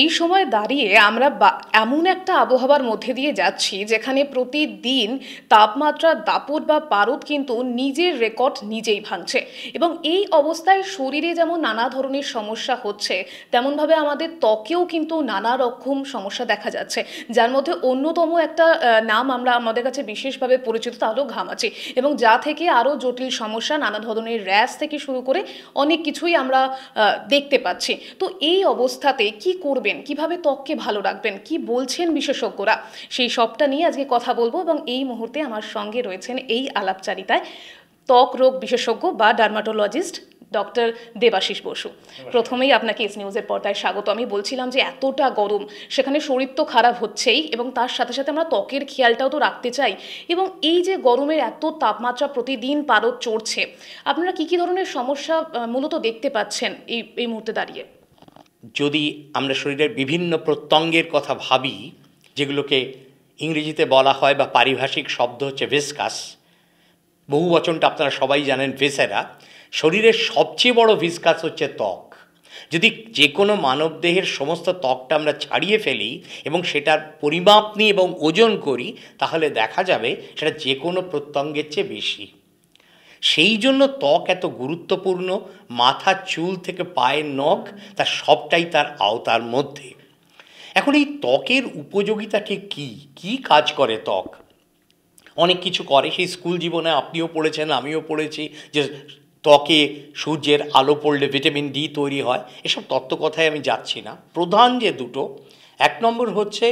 এই সময় দাঁড়িয়ে আমরা এমন একটা আবহাওয়ার মধ্যে দিয়ে যাচ্ছি যেখানে প্রতিদিন তাপমাত্রার দাপট বা পারদ কিন্তু নিজের রেকর্ড নিজেই ভাঙছে। এবং এই অবস্থায় শরীরে যেমন নানা ধরনের সমস্যা হচ্ছে, তেমনভাবে আমাদের ত্বকেও কিন্তু নানা রকম সমস্যা দেখা যাচ্ছে, যার মধ্যে অন্যতম একটা নাম আমরা আমাদের কাছে বিশেষভাবে পরিচিত, তা হলো ঘামাচি। এবং যা থেকে আরও জটিল সমস্যা, নানা ধরনের র্যাশ থেকে শুরু করে অনেক কিছুই আমরা দেখতে পাচ্ছি। তো এই অবস্থাতে কি করবেন, কিভাবে ত্বককে ভালো রাখবেন, কি বলছেন বিশেষজ্ঞরা, সেই সবটা নিয়ে আজকে কথা বলবো। এবং এই মুহূর্তে আমার সঙ্গে রয়েছেন এই আলাপচারিতায় ত্বক রোগ বিশেষজ্ঞ বা ডার্মাটোলজিস্ট ডক্টর দেবাশিস বসু। প্রথমেই আপনাকে এস নিউজের পর্দায় স্বাগত। আমি বলছিলাম যে এতটা গরম, সেখানে শরীর তো খারাপ হচ্ছেই, এবং তার সাথে সাথে আমরা ত্বকের খেয়ালটাও তো রাখতে চাই। এবং এই যে গরমের এত তাপমাত্রা প্রতিদিন পারদ চড়ছে, আপনারা কি কি ধরনের সমস্যা মূলত দেখতে পাচ্ছেন এই মুহূর্তে দাঁড়িয়ে? যদি আমরা শরীরের বিভিন্ন প্রত্যঙ্গের কথা ভাবি, যেগুলোকে ইংরেজিতে বলা হয় বা পারিভাষিক শব্দ হচ্ছে ভিসকাস, বহু বচনটা আপনারা সবাই জানেন ভিসেরা। শরীরের সবচেয়ে বড় ভিসকাস হচ্ছে ত্বক। যদি যে কোনো মানবদেহের সমস্ত ত্বকটা আমরা ছাড়িয়ে ফেলি এবং সেটার পরিমাপ নিই এবং ওজন করি, তাহলে দেখা যাবে সেটা যে কোনো প্রত্যঙ্গের চেয়ে বেশি। সেই জন্য ত্বক এত গুরুত্বপূর্ণ। মাথার চুল থেকে পায়ের নখ, তার সবটাই তার আওতার মধ্যে। এখন এই ত্বকের উপযোগিতা ঠিক কী কী কাজ করে ত্বক? অনেক কিছু করে। সেই স্কুল জীবনে আপনিও পড়েছেন, আমিও পড়েছি যে ত্বকে সূর্যের আলো পড়লে ভিটামিন ডি তৈরি হয়। এসব তত্ত্বকথায় আমি যাচ্ছি না। প্রধান যে দুটো, এক নম্বর হচ্ছে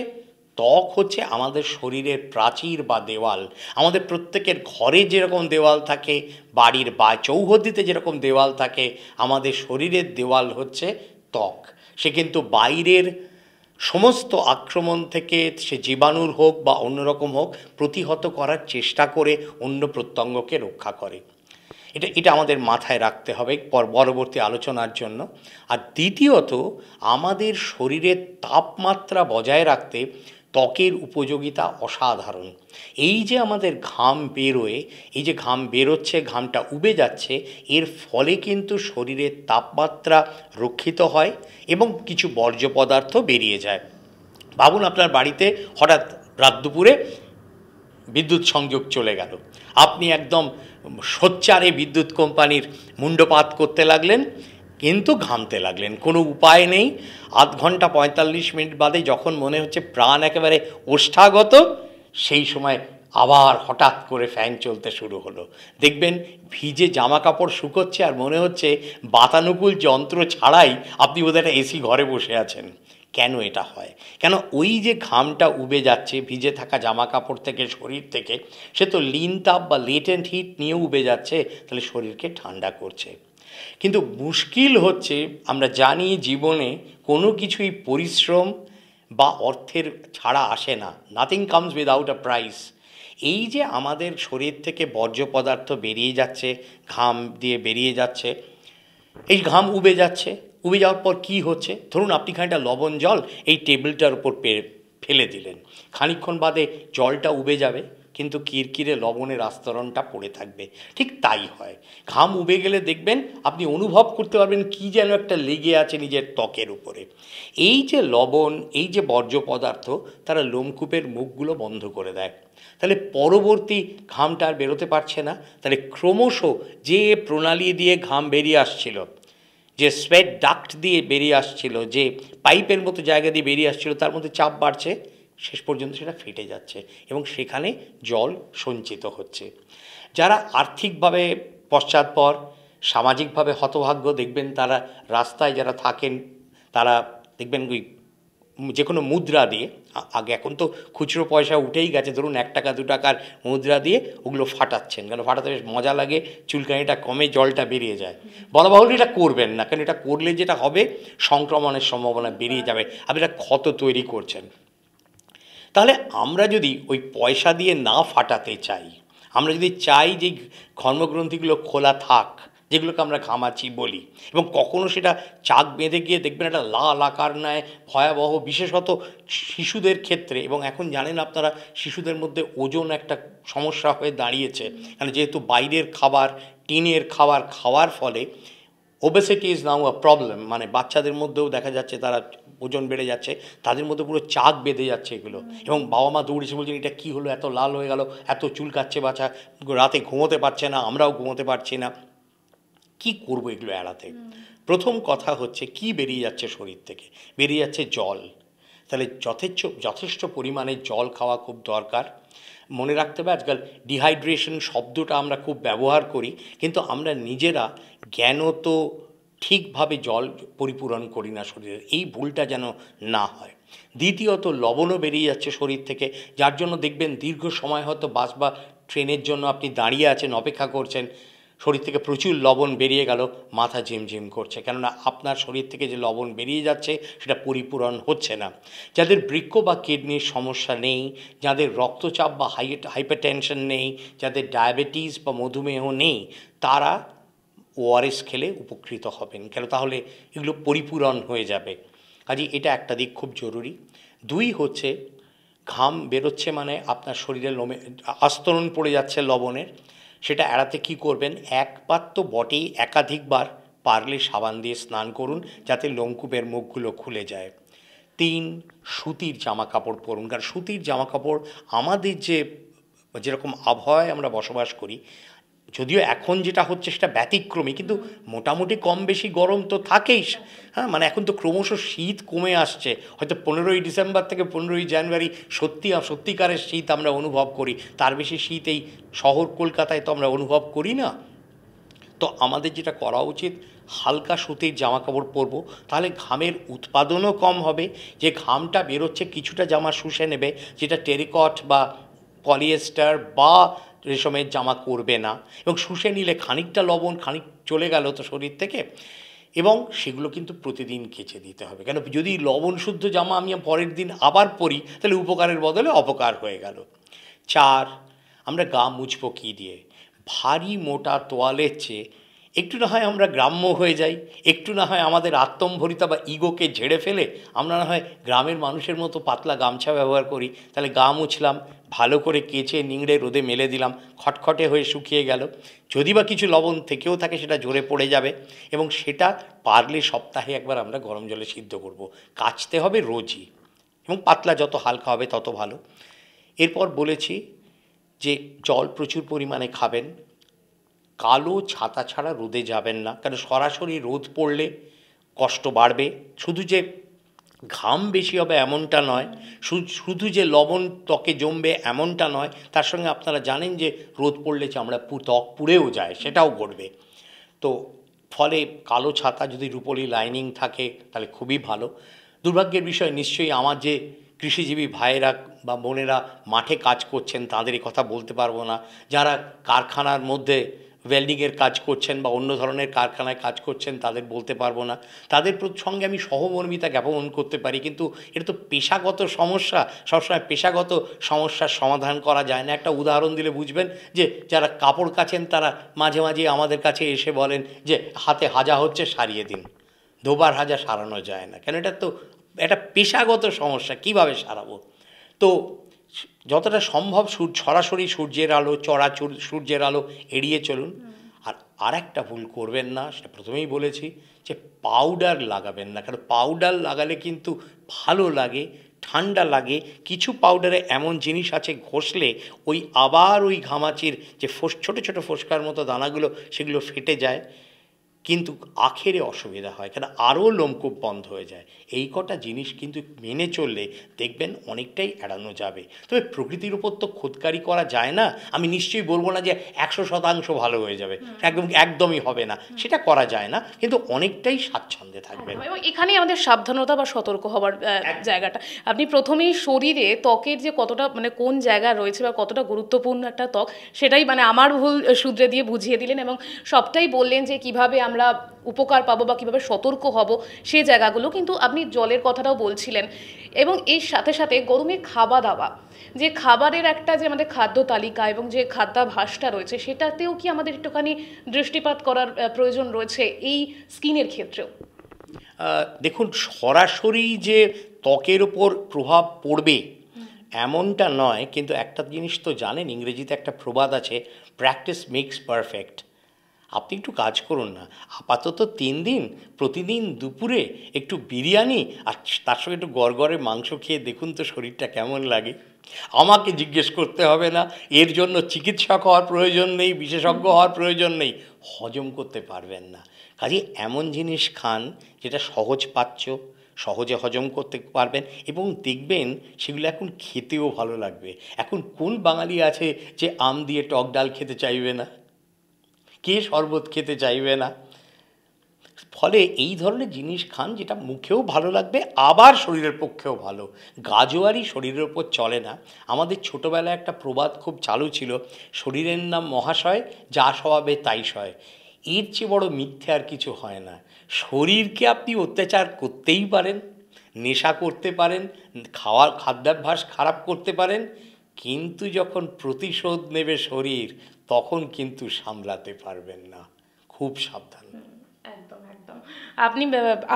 ত্বক হচ্ছে আমাদের শরীরের প্রাচীর বা দেওয়াল। আমাদের প্রত্যেকের ঘরে যেরকম দেওয়াল থাকে, বাড়ির বা চৌহদ্দিতে যেরকম দেওয়াল থাকে, আমাদের শরীরের দেওয়াল হচ্ছে ত্বক। সে কিন্তু বাইরের সমস্ত আক্রমণ থেকে, সে জীবাণুর হোক বা অন্যরকম হোক, প্রতিহত করার চেষ্টা করে অন্য প্রত্যঙ্গকে রক্ষা করে। এটা আমাদের মাথায় রাখতে হবে পরবর্তী আলোচনার জন্য। আর দ্বিতীয়ত, আমাদের শরীরের তাপমাত্রা বজায় রাখতে ত্বকের উপযোগিতা অসাধারণ। এই যে আমাদের ঘাম বেরোয়, এই যে ঘাম বেরোচ্ছে, ঘামটা উবে যাচ্ছে, এর ফলে কিন্তু শরীরের তাপমাত্রা রক্ষিত হয় এবং কিছু বর্জ্য পদার্থ বেরিয়ে যায়। ভাবুন, আপনার বাড়িতে হঠাৎ রাত দুপুরে বিদ্যুৎ সংযোগ চলে গেল। আপনি একদম সোচ্চারে বিদ্যুৎ কোম্পানির মুণ্ডপাত করতে লাগলেন, কিন্তু ঘামতে লাগলেন, কোনো উপায় নেই। আধ ঘন্টা ৪৫ মিনিট বাদে যখন মনে হচ্ছে প্রাণ একেবারে ওষ্ঠাগত, সেই সময় আবার হঠাৎ করে ফ্যান চলতে শুরু হলো। দেখবেন ভিজে জামা কাপড় শুকোচ্ছে আর মনে হচ্ছে বাতানুকূল যন্ত্র ছাড়াই আপনি বোধহয় একটা এসি ঘরে বসে আছেন। কেন এটা হয়? কেন ওই যে ঘামটা উবে যাচ্ছে ভিজে থাকা জামা কাপড় থেকে, শরীর থেকে, সে তো লিন তাপ বা লেটেন্ট হিট নিয়ে উবে যাচ্ছে, তাহলে শরীরকে ঠান্ডা করছে। কিন্তু মুশকিল হচ্ছে, আমরা জানি জীবনে কোনো কিছুই পরিশ্রম বা অর্থের ছাড়া আসে না। Nothing comes without a price. এই যে আমাদের শরীর থেকে বর্জ্য পদার্থ বেরিয়ে যাচ্ছে, ঘাম দিয়ে বেরিয়ে যাচ্ছে, এই ঘাম উবে যাচ্ছে, উবে যাওয়ার পর কী হচ্ছে? ধরুন আপনি খানিকটা লবণ জল এই টেবিলটার উপর ফেলে দিলেন, খানিকক্ষণ বাদে জলটা উবে যাবে, কিন্তু কিরকিরে লবণের আস্তরণটা পড়ে থাকবে। ঠিক তাই হয়, ঘাম উবে গেলে দেখবেন আপনি অনুভব করতে পারবেন কী যেন একটা লেগে আছে নিজের ত্বকের উপরে। এই যে লবণ, এই যে বর্জ্য পদার্থ, তারা লোমকূপের মুখগুলো বন্ধ করে দেয়। তাহলে পরবর্তী ঘামটা আর বেরোতে পারছে না। তাহলে ক্রমশ যে প্রণালী দিয়ে ঘাম বেরিয়ে আসছিল, যে সোয়েট ডাক্ট দিয়ে বেরিয়ে আসছিল, যে পাইপের মতো জায়গা দিয়ে বেরিয়ে আসছিল, তার মধ্যে চাপ বাড়ছে, শেষ পর্যন্ত সেটা ফেটে যাচ্ছে এবং সেখানে জল সঞ্চিত হচ্ছে। যারা আর্থিকভাবে পশ্চাৎপর, সামাজিকভাবে হতভাগ্য, দেখবেন তারা রাস্তায় যারা থাকেন, তারা দেখবেন ওই যে কোনো মুদ্রা দিয়ে, আগে এখন তো খুচরো পয়সা উঠেই গেছে, ধরুন ১ টাকা ২ টাকার মুদ্রা দিয়ে ওগুলো ফাটাচ্ছেন। কেন ফাটাতে বেশ মজা লাগে, চুলকানিটা কমে, জলটা বেরিয়ে যায়। বলা বাহুল্য এটা করবেন না, কারণ এটা করলে যেটা হবে, সংক্রমণের সম্ভাবনা বেরিয়ে যাবে, আপনি এটা ক্ষত তৈরি করছেন। তাহলে আমরা যদি ওই পয়সা দিয়ে না ফাটাতে চাই, আমরা যদি চাই যে ঘর্মগ্রন্থিগুলো খোলা থাক, যেগুলোকে আমরা ঘামাচি বলি, এবং কখনো সেটা চাক বেঁধে গিয়ে দেখবেন একটা লাল আকার নেয়, ভয়াবহ, বিশেষত শিশুদের ক্ষেত্রে। এবং এখন জানেন আপনারা, শিশুদের মধ্যে ওজন একটা সমস্যা হয়ে দাঁড়িয়েছে, কারণ যেহেতু বাইরের খাবার, টিনের খাবার খাওয়ার ফলে obesity is now a problem, মানে বাচ্চাদের মধ্যেও দেখা যাচ্ছে তারা ওজন বেড়ে যাচ্ছে, তাদের মধ্যে পুরো চাক বেঁধে যাচ্ছে এগুলো। এবং বাবা মা দৌড়েছে বলছেন এটা কী হলো, এত লাল হয়ে গেল, এত চুলকাচ্ছে বাচ্চা, রাতে ঘুমোতে পারছে না, আমরাও ঘুমোতে পারছি না। কি করবো এগুলো এড়াতে? প্রথম কথা হচ্ছে কি বেরিয়ে যাচ্ছে শরীর থেকে? বেরিয়ে যাচ্ছে জল। তাহলে যথেষ্ট পরিমাণে জল খাওয়া খুব দরকার। মনে রাখতে হবে আজকাল ডিহাইড্রেশন শব্দটা আমরা খুব ব্যবহার করি, কিন্তু আমরা নিজেরা জ্ঞানত ঠিকভাবে জল পরিপূরণ করি না শরীরের, এই ভুলটা যেন না হয়। দ্বিতীয়ত লবণও বেরিয়ে যাচ্ছে শরীর থেকে, যার জন্য দেখবেন দীর্ঘ সময় হয়তো বাস বা ট্রেনের জন্য আপনি দাঁড়িয়ে আছেন, অপেক্ষা করছেন, শরীর থেকে প্রচুর লবণ বেরিয়ে গেল, মাথা ঝিমঝিম করছে, কেননা আপনার শরীর থেকে যে লবণ বেরিয়ে যাচ্ছে সেটা পরিপূরণ হচ্ছে না। যাদের বৃক্ক বা কিডনির সমস্যা নেই, যাদের রক্তচাপ বা হাইপারটেনশন নেই, যাদের ডায়াবেটিস বা মধুমেহ নেই, তারা ওআরএস খেলে উপকৃত হবেন, কেন তাহলে এগুলো পরিপূরণ হয়ে যাবে। কাজে এটা একটা দিক খুব জরুরি। দুই হচ্ছে ঘাম বেরোচ্ছে মানে আপনার শরীরে আস্তরণ পড়ে যাচ্ছে লবণের, সেটা এড়াতে কি করবেন? একবার তো বটেই, একাধিকবার পারলে সাবান দিয়ে স্নান করুন যাতে লোমকূপের মুখগুলো খুলে যায়। 3, সুতির জামা কাপড় পরুন, কারণ সুতির জামা কাপড় আমাদের যেরকম আবহাওয়ায় আমরা বসবাস করি, যদিও এখন যেটা হচ্ছে সেটা ব্যতিক্রমী, কিন্তু মোটামুটি কম বেশি গরম তো থাকেই। হ্যাঁ, মানে এখন তো ক্রমশ শীত কমে আসছে, হয়তো 15ই ডিসেম্বর থেকে 15ই জানুয়ারি সত্যিকারের শীত আমরা অনুভব করি, তার বেশি শীত এই শহর কলকাতায় তো আমরা অনুভব করি না। তো আমাদের যেটা করা উচিত, হালকা সুতির জামা কাপড় পরবো, তাহলে ঘামের উৎপাদনও কম হবে, যে ঘামটা বেরোচ্ছে কিছুটা জামা শুষে নেবে, যেটা টেরিকট বা পলিয়েস্টার বা রেশমের জামা করবে না, এবং শুষে নিলে খানিকটা লবণ খানিক চলে গেল তো শরীর থেকে, এবং সেগুলো কিন্তু প্রতিদিন কেচে দিতে হবে, কেন যদি লবণ শুদ্ধ জামা আমি পরের দিন আবার পরি তাহলে উপকারের বদলে অপকার হয়ে গেল। 4, আমরা গা মুছবো কী দিয়ে? ভারী মোটা তোয়ালের চেয়ে একটু না হয় আমরা গ্রাম্য হয়ে যাই, একটু না হয় আমাদের আত্মম্ভরিতা বা ইগোকে ঝেড়ে ফেলে আমরা না হয় গ্রামের মানুষের মতো পাতলা গামছা ব্যবহার করি, তাহলে গা মুছলাম, ভালো করে কেচে নিংড়ে রোদে মেলে দিলাম, খটখটে হয়ে শুকিয়ে গেল, যদি বা কিছু লবণ থেকেও থাকে সেটা ঝরে পড়ে যাবে, এবং সেটা পারলে সপ্তাহে একবার আমরা গরম জলে সিদ্ধ করব। কাচতে হবে রোজই, এবং পাতলা যত হালকা হবে তত ভালো। এরপর বলেছি যে জল প্রচুর পরিমাণে খাবেন, কালো ছাতা ছাড়া রোদে যাবেন না, কারণ সরাসরি রোদ পড়লে কষ্ট বাড়বে। শুধু যে ঘাম বেশি হবে এমনটা নয়, শুধু যে লবণ ত্বকে জমবে এমনটা নয়, তার সঙ্গে আপনারা জানেন যে রোদ পড়লে চামড়া ত্বক পুড়েও যায়, সেটাও ঘটবে। তো ফলে কালো ছাতা যদি রুপোলি লাইনিং থাকে তাহলে খুবই ভালো। দুর্ভাগ্যের বিষয় নিশ্চয়ই আমার যে কৃষিজীবী ভাইয়েরা বা বোনেরা মাঠে কাজ করছেন তাদের এই কথা বলতে পারবো না, যারা কারখানার মধ্যে ওয়েল্ডিংয়ের কাজ করছেন বা অন্য ধরনের কারখানায় কাজ করছেন তাদের বলতে পারবো না, তাদের সঙ্গে আমি সহমর্মিতা জ্ঞাপন করতে পারি, কিন্তু এটা তো পেশাগত সমস্যা, সবসময় পেশাগত সমস্যার সমাধান করা যায় না। একটা উদাহরণ দিলে বুঝবেন, যে যারা কাপড় কাচেন তারা মাঝে মাঝে আমাদের কাছে এসে বলেন যে হাতে হাজা হচ্ছে সারিয়ে দিন, ধোবার হাজা সারানো যায় না, কেন এটা তো একটা পেশাগত সমস্যা, কিভাবে সারাবো? তো যতটা সম্ভব সরাসরি সূর্যের আলো, সূর্যের আলো এড়িয়ে চলুন। আর একটা ভুল করবেন না, সেটা প্রথমেই বলেছি, যে পাউডার লাগাবেন না, কারণ পাউডার লাগালে কিন্তু ভালো লাগে, ঠান্ডা লাগে, কিছু পাউডারে এমন জিনিস আছে ঘষলে আবার ওই ঘামাচির যে ছোটো ছোটো ফোসকার মতো দানাগুলো সেগুলো ফেটে যায়, কিন্তু আখেরে অসুবিধা হয়, কেন আরও লোমকূপ বন্ধ হয়ে যায়। এই কটা জিনিস কিন্তু মেনে চললে দেখবেন অনেকটাই এড়ানো যাবে। তবে প্রকৃতির উপর তো খোদকারি করা যায় না, আমি নিশ্চয়ই বলবো না যে 100% ভালো হয়ে যাবে, একদমই হবে না, সেটা করা যায় না, কিন্তু অনেকটাই স্বাচ্ছন্দ্যে থাকবেন। এবং এখানেই আমাদের সাবধানতা বা সতর্ক হওয়ার জায়গাটা। আপনি প্রথমেই শরীরে ত্বকের যে কতটা মানে কোন জায়গা রয়েছে বা কতটা গুরুত্বপূর্ণ একটা ত্বক, সেটাই মানে আমার ভুল সূত্রে দিয়ে বুঝিয়ে দিলেন, এবং সবটাই বললেন যে কিভাবে আমরা উপকার পাবো বা কীভাবে সতর্ক হব সেই জায়গাগুলো, কিন্তু আপনি জলের কথাটাও বলছিলেন। এবং এর সাথে সাথে গরমে খাওয়া দাওয়া, যে খাবারের একটা যে আমাদের খাদ্য তালিকা এবং যে খাদ্যাভ্যাসটা রয়েছে, সেটাতেও কি আমাদের একটুখানি দৃষ্টিপাত করার প্রয়োজন রয়েছে এই স্কিনের ক্ষেত্রেও? দেখুন, সরাসরি যে ত্বকের ওপর প্রভাব পড়বে এমনটা নয়, কিন্তু একটা জিনিস তো জানেন, ইংরেজিতে একটা প্রবাদ আছে, প্র্যাকটিস মেক্স পারফেক্ট। আপনি একটু কাজ করুন না, আপাতত 3 দিন প্রতিদিন দুপুরে একটু বিরিয়ানি আর তার সঙ্গে একটু গড়গড়ে মাংস খেয়ে দেখুন তো শরীরটা কেমন লাগে। আমাকে জিজ্ঞেস করতে হবে না, এর জন্য চিকিৎসক হওয়ার প্রয়োজন নেই, বিশেষজ্ঞ হওয়ার প্রয়োজন নেই, হজম করতে পারবেন না। কাজে এমন জিনিস খান যেটা সহজপাচ্য, সহজে হজম করতে পারবেন, এবং দেখবেন সেগুলো এখন খেতেও ভালো লাগবে। এখন কোন বাঙালি আছে যে আম দিয়ে টক ডাল খেতে চাইবে না? কে শরবত খেতে চাইবে না? ফলে এই ধরনের জিনিস খান যেটা মুখেও ভালো লাগবে, আবার শরীরের পক্ষেও ভালো। গাজোয়ারি শরীরের ওপর চলে না। আমাদের ছোটোবেলায় একটা প্রবাদ খুব চালু ছিল, শরীরের নাম মহাশয়, যা স্বভাবে তাই সয়। এর চেয়ে বড় মিথ্যে আর কিছু হয় না। শরীরকে আপনি অত্যাচার করতেই পারেন, নেশা করতে পারেন, খাদ্যাভ্যাস খারাপ করতে পারেন, কিন্তু যখন প্রতিশোধ নেবে শরীর, তখন কিন্তু সামলাতে পারবেন না। খুব সাবধান। একদম একদম। আপনি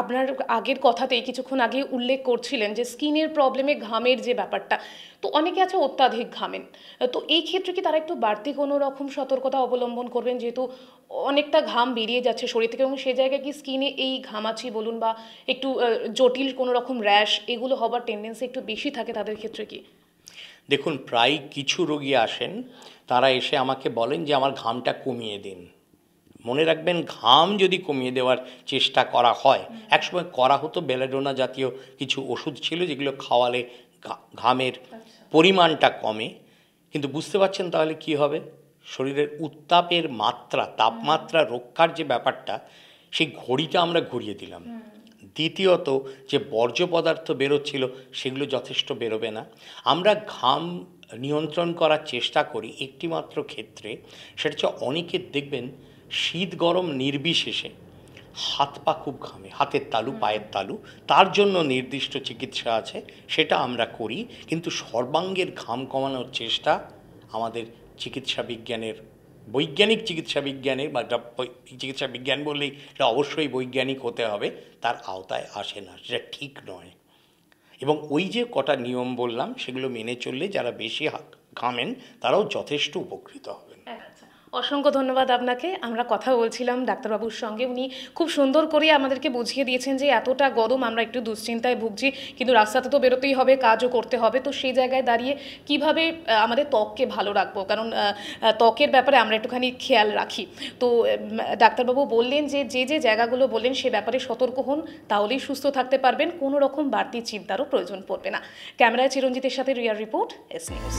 আপনার আগের কথাতেই কিছুক্ষণ আগে উল্লেখ করছিলেন যে স্কিনের প্রবলেমে ঘামের যে ব্যাপারটা, তো অনেকে আছে অত্যাধিক ঘামেন, তো এই ক্ষেত্রে কি তারা একটু বাড়তি কোনো রকম সতর্কতা অবলম্বন করবেন, যেহেতু অনেকটা ঘাম বেরিয়ে যাচ্ছে শরীর থেকে, এবং সেই জায়গায় কি স্কিনে এই ঘামাচি বলুন বা একটু জটিল কোনো রকম র্যাশ এগুলো হবার টেন্ডেন্সি একটু বেশি থাকে তাদের ক্ষেত্রে কি? দেখুন, প্রায় কিছু রোগী আসেন, তারা এসে আমাকে বলেন যে আমার ঘামটা কমিয়ে দিন। মনে রাখবেন, ঘাম যদি কমিয়ে দেওয়ার চেষ্টা করা হয়, একসময় করা হতো, বেলাডোনা জাতীয় কিছু ওষুধ ছিল যেগুলো খাওয়ালে ঘামের পরিমাণটা কমে, কিন্তু বুঝতে পারছেন তাহলে কি হবে? শরীরের উত্তাপের মাত্রা, তাপমাত্রা রক্ষার যে ব্যাপারটা, সেই ঘড়িটা আমরা ঘুরিয়ে দিলাম। দ্বিতীয়ত, যে বর্জ্য পদার্থ বেরোচ্ছিল সেগুলো যথেষ্ট বেরোবে না। আমরা ঘাম নিয়ন্ত্রণ করার চেষ্টা করি একটিমাত্র ক্ষেত্রে, সেটা হচ্ছে অনেকের দেখবেন শীত গরম নির্বিশেষে হাত পা খুব ঘামে, হাতের তালু, পায়ের তালু, তার জন্য নির্দিষ্ট চিকিৎসা আছে, সেটা আমরা করি। কিন্তু সর্বাঙ্গের ঘাম কমানোর চেষ্টা আমাদের চিকিৎসা বিজ্ঞানের, বৈজ্ঞানিক চিকিৎসা বিজ্ঞানের, বা চিকিৎসা বিজ্ঞান বললেই এটা অবশ্যই বৈজ্ঞানিক হতে হবে, তার আওতায় আসে না, সেটা ঠিক নয়। এবং ওই যে কটা নিয়ম বললাম সেগুলো মেনে চললে যারা বেশি ঘামেন তারাও যথেষ্ট উপকৃত হবেন। অসংখ্য ধন্যবাদ আপনাকে। আমরা কথা বলছিলাম ডাক্তারবাবুর সঙ্গে, উনি খুব সুন্দর করে আমাদেরকে বুঝিয়ে দিয়েছেন যে এতটা গরম, আমরা একটু দুশ্চিন্তায় ভুগছি, কিন্তু রাস্তাতে তো বেরোতেই হবে, কাজও করতে হবে, তো সেই জায়গায় দাঁড়িয়ে কিভাবে আমাদের ত্বককে ভালো রাখবো, কারণ ত্বকের ব্যাপারে আমরা একটুখানি খেয়াল রাখি। তো ডাক্তারবাবু বললেন যে যে যে জায়গাগুলো বললেন সে ব্যাপারে সতর্ক হন, তাহলেই সুস্থ থাকতে পারবেন, কোনো রকম বাড়তি চিন্তারও প্রয়োজন পড়বে না। ক্যামেরায় চিরঞ্জিতের সাথে রিয়ার রিপোর্ট, এস নিউজ।